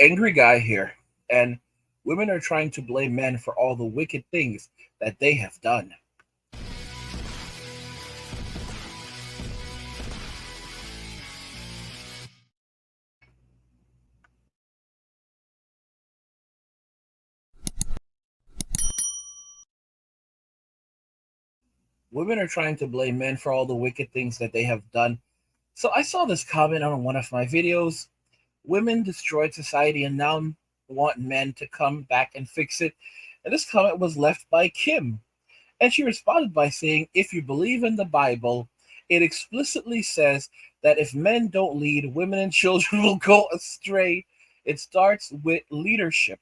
Angry guy here, and women are trying to blame men for all the wicked things that they have done. Women are trying to blame men for all the wicked things that they have done. So I saw this comment on one of my videos. Women destroyed society and now want men to come back and fix it. And this comment was left by Kim. And she responded by saying, if you believe in the Bible, it explicitly says that if men don't lead, women and children will go astray. It starts with leadership.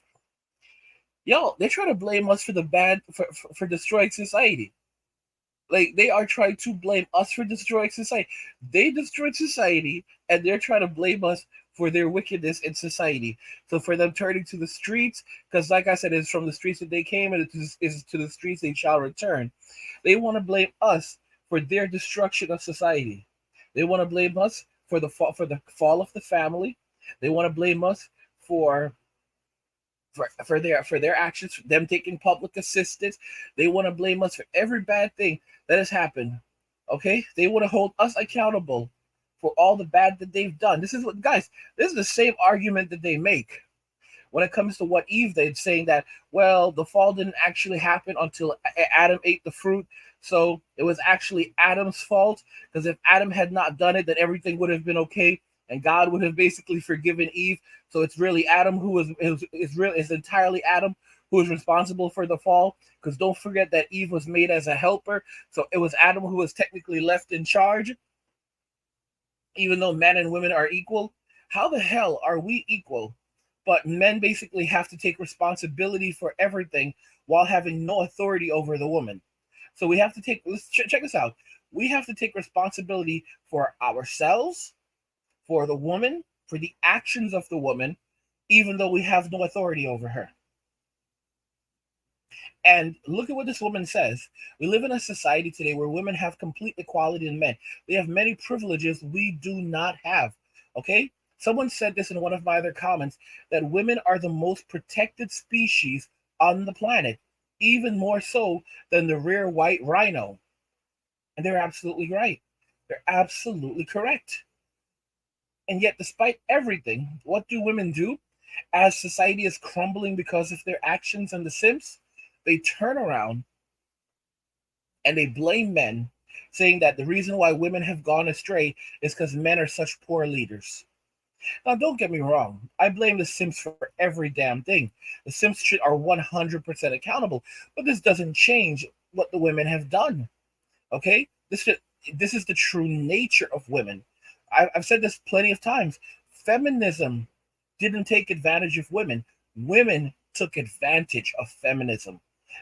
Yo, they try to blame us for the bad for destroying society. Like they are trying to blame us for destroying society. They destroyed society, and they're trying to blame us for their wickedness in society. So for them turning to the streets, because like I said, it's from the streets that they came, and it is to the streets they shall return. They want to blame us for their destruction of society. They want to blame us for the fall of the family. They want to blame us for for their actions, for them taking public assistance. They want to blame us for every bad thing that has happened. Okay, they want to hold us accountable for all the bad that they've done. This is what, guys. This is the same argument that they make when it comes to what Eve did, saying that, well, the fall didn't actually happen until Adam ate the fruit. So it was actually Adam's fault, because if Adam had not done it, then everything would have been okay, and God would have basically forgiven Eve. So it's really Adam who is entirely Adam who is responsible for the fall. Because don't forget that Eve was made as a helper, so it was Adam who was technically left in charge, even though men and women are equal. How the hell are we equal, but men basically have to take responsibility for everything while having no authority over the woman? So we have to take, let's check this out. We have to take responsibility for ourselves, for the woman, for the actions of the woman, even though we have no authority over her. And look at what this woman says. We live in a society today where women have complete equality in men. They have many privileges we do not have. Okay? Someone said this in one of my other comments, that women are the most protected species on the planet, even more so than the rare white rhino. And they're absolutely right. They're absolutely correct. And yet, despite everything, what do women do? As society is crumbling because of their actions and the Sims, they turn around and they blame men, saying that the reason why women have gone astray is because men are such poor leaders. Now, don't get me wrong. I blame the Sims for every damn thing. The Sims are 100% accountable, but this doesn't change what the women have done. Okay, this is the true nature of women. I've said this plenty of times. Feminism didn't take advantage of women. Women took advantage of feminism.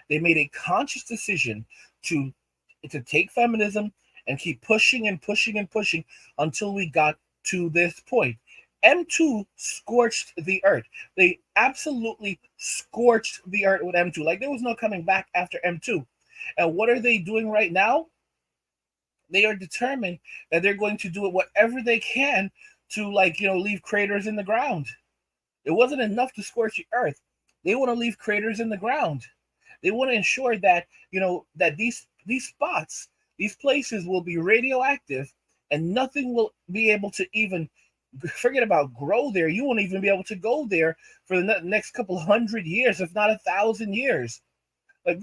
They made a conscious decision to take feminism and keep pushing and pushing and pushing until we got to this point. M2 scorched the earth. They absolutely scorched the earth with M2. Like there was no coming back after M2. And what are they doing right now? They are determined that they're going to do it whatever they can to, like, leave craters in the ground. It wasn't enough to scorch the earth. They want to leave craters in the ground. They want to ensure that, that these spots, these places will be radioactive, and nothing will be able to even, forget about grow there. You won't even be able to go there for the next couple hundred years, if not 1,000 years. Like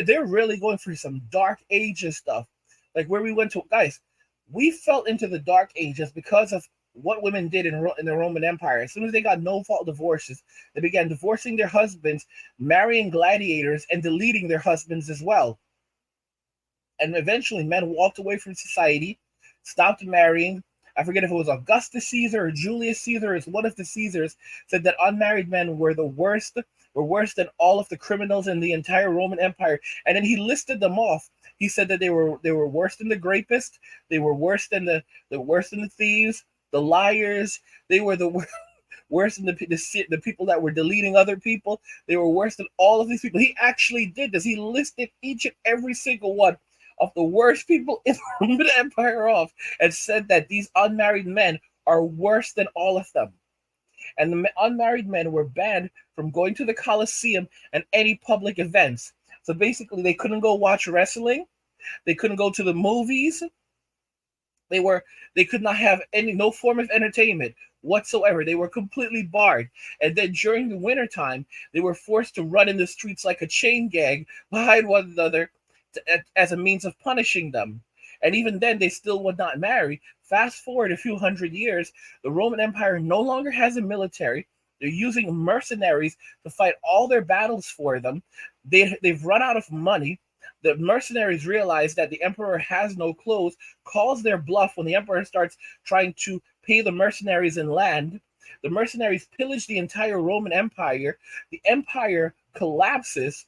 they're really going for some dark ages stuff. Like where we went to, guys, we fell into the dark ages because of what women did in the Roman Empire. As soon as they got no fault divorces, they began divorcing their husbands, marrying gladiators, and deleting their husbands as well. And eventually, men walked away from society, stopped marrying. I forget if it was Augustus Caesar or Julius Caesar. It's one of the Caesars said that unmarried men were the worst, were worse than all of the criminals in the entire Roman Empire. And then he listed them off. He said that they were worse than the rapists, they were worse than the worse than the thieves, the liars. They were the worse than the people that were deleting other people. They were worse than all of these people. He actually did this. He listed each and every single one of the worst people in the Roman Empire off, and said that these unmarried men are worse than all of them. and the unmarried men were banned from going to the Colosseum and any public events. So basically, they couldn't go watch wrestling, they couldn't go to the movies, they were they could not have any no form of entertainment whatsoever. They were completely barred. And then during the wintertime, they were forced to run in the streets like a chain gang behind one another as a means of punishing them. And even then, they still would not marry. Fast forward a few hundred years, the Roman Empire no longer has a military. They're using mercenaries to fight all their battles for them. They've run out of money. The mercenaries realize that the emperor has no clothes, calls their bluff when the emperor starts trying to pay the mercenaries in land. The mercenaries pillage the entire Roman Empire. The empire collapses.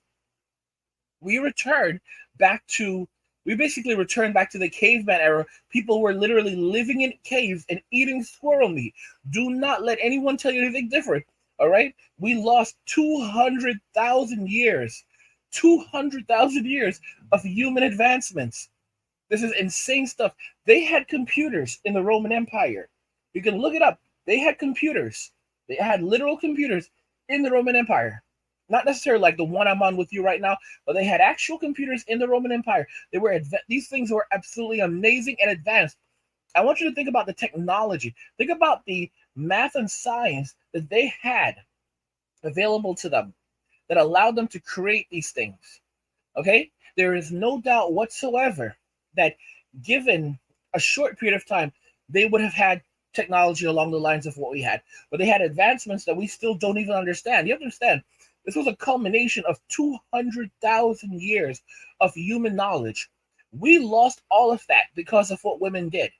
We return back to we basically return back to the caveman era. People were literally living in caves and eating squirrel meat. Do not let anyone tell you anything different. All right? We lost 200,000 years. 200,000 years of human advancements. This is insane stuff. They had computers in the Roman Empire. You can look it up. They had computers. They had literal computers in the Roman Empire. Not necessarily like the one I'm on with you right now, but they had actual computers in the Roman Empire. These things were absolutely amazing and advanced. I want you to think about the technology. Think about the math and science that they had available to them that allowed them to create these things. Okay? There is no doubt whatsoever that given a short period of time, they would have had technology along the lines of what we had. But they had advancements that we still don't even understand. You understand? This was a culmination of 200,000 years of human knowledge. We lost all of that because of what women did.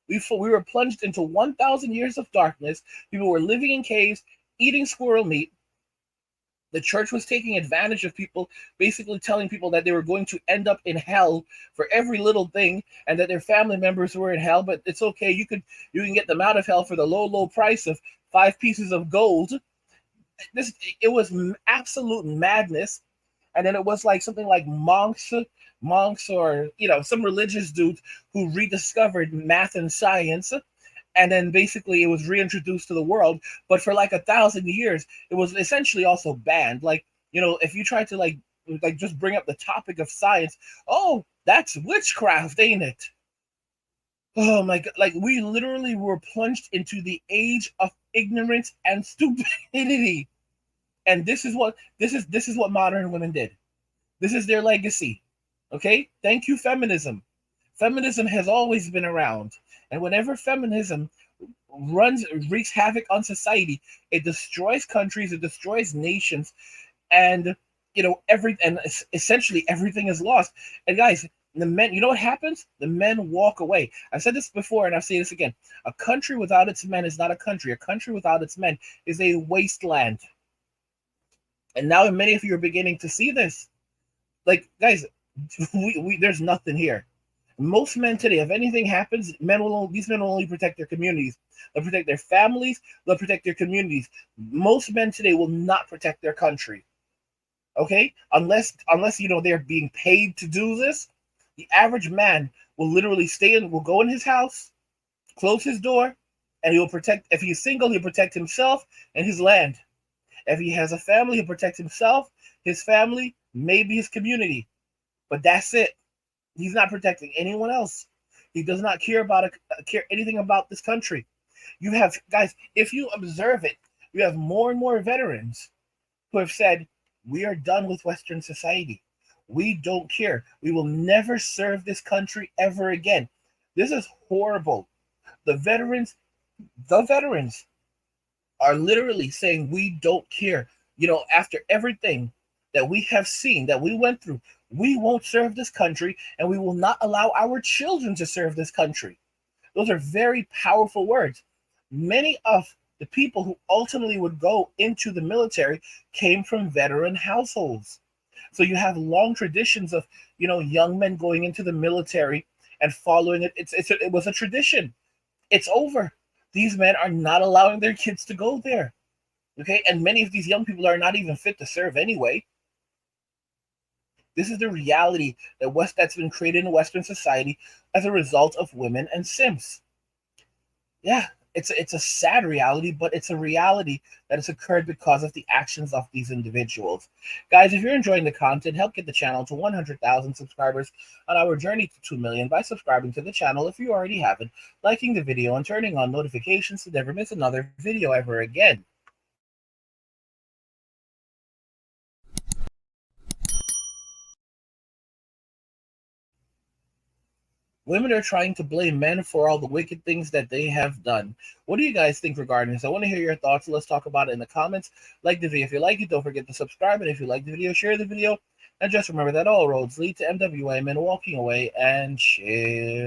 We were plunged into 1,000 years of darkness. People were living in caves, eating squirrel meat. The church was taking advantage of people, basically telling people that they were going to end up in hell for every little thing, and that their family members were in hell. But it's okay; you can get them out of hell for the low price of 5 pieces of gold. It was absolute madness. And then it was like something like monks, or some religious dudes who rediscovered math and science, and then basically it was reintroduced to the world. But for like 1,000 years, it was essentially also banned. Like, if you try to like just bring up the topic of science, oh, that's witchcraft, ain't it? Oh my god! Like, we literally were plunged into the age of ignorance and stupidity. And this is what modern women did. This is their legacy. Okay? Thank you, feminism. Feminism has always been around. And whenever feminism wreaks havoc on society, it destroys countries, it destroys nations, and essentially everything is lost. And guys, the men, you know what happens? The men walk away. I've said this before and I'll say this again. A country without its men is not a country. A country without its men is a wasteland. And now many of you are beginning to see this. Like, guys, there's nothing here. Most men today, if anything happens, these men will only protect their communities. They'll protect their families. They'll protect their communities. Most men today will not protect their country. Okay, unless they're being paid to do this. The average man will literally will go in his house, close his door, and he'll protect. If he's single, he'll protect himself and his land. If he has a family, he'll protect himself, his family, maybe his community. But that's it. He's not protecting anyone else. He does not care anything about this country. You have, guys, if you observe it, you have more and more veterans who have said, we are done with Western society. We don't care. We will never serve this country ever again. This is horrible. The veterans are literally saying, we don't care. After everything that we have seen, that we went through, we won't serve this country, and we will not allow our children to serve this country. Those are very powerful words. Many of the people who ultimately would go into the military came from veteran households. So you have long traditions of, young men going into the military and following it. It was a tradition. It's over. These men are not allowing their kids to go there. Okay, and many of these young people are not even fit to serve anyway. This is the reality that's been created in Western society as a result of women and simps. Yeah, it's a sad reality, but it's a reality that has occurred because of the actions of these individuals. Guys, if you're enjoying the content, help get the channel to 100,000 subscribers on our journey to 2 million by subscribing to the channel if you already haven't, liking the video, and turning on notifications to never miss another video ever again. Women are trying to blame men for all the wicked things that they have done. What do you guys think regarding this? I want to hear your thoughts. Let's talk about it in the comments. Like the video if you like it. Don't forget to subscribe. And if you like the video, share the video. And just remember that all roads lead to MWA Men walking away and share.